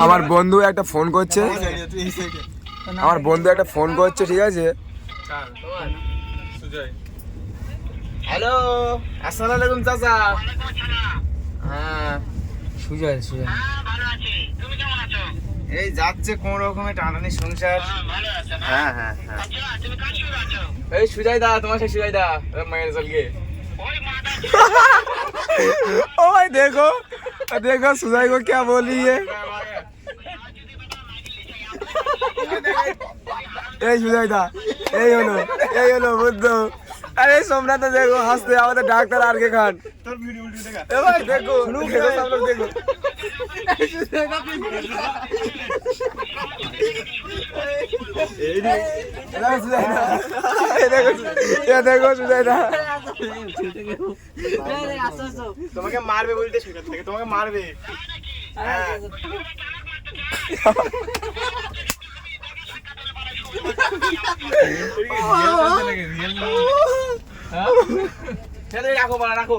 আমার বন্ধু একটা ফোন করছে, ঠিক আছে? হ্যালো, আসসালামু আলাইকুম চাচা। হ্যাঁ সুজয় এই যাচ্ছে কোন রকমের টানানি সংসার। হ্যাঁ হ্যাঁ হ্যাঁ। এই সুজয় দা, তোমার সেই সুজয় দা মায়ের চলকে। ओ भाई देखो देखो सुजय को क्या बोली है। এই সুজয় দা, এই হলো বুদ্ধ। আরে সোমনাথ তো দেখো হাসতে, আমাদের ডাক্তার আর কে খান। এ ভাই দেখো সব লোক দেখো। দেখো সুজয় দা তোমাকে মারবে বলতে সেখান থেকে, তোমাকে মারবে। রাখো রাখো।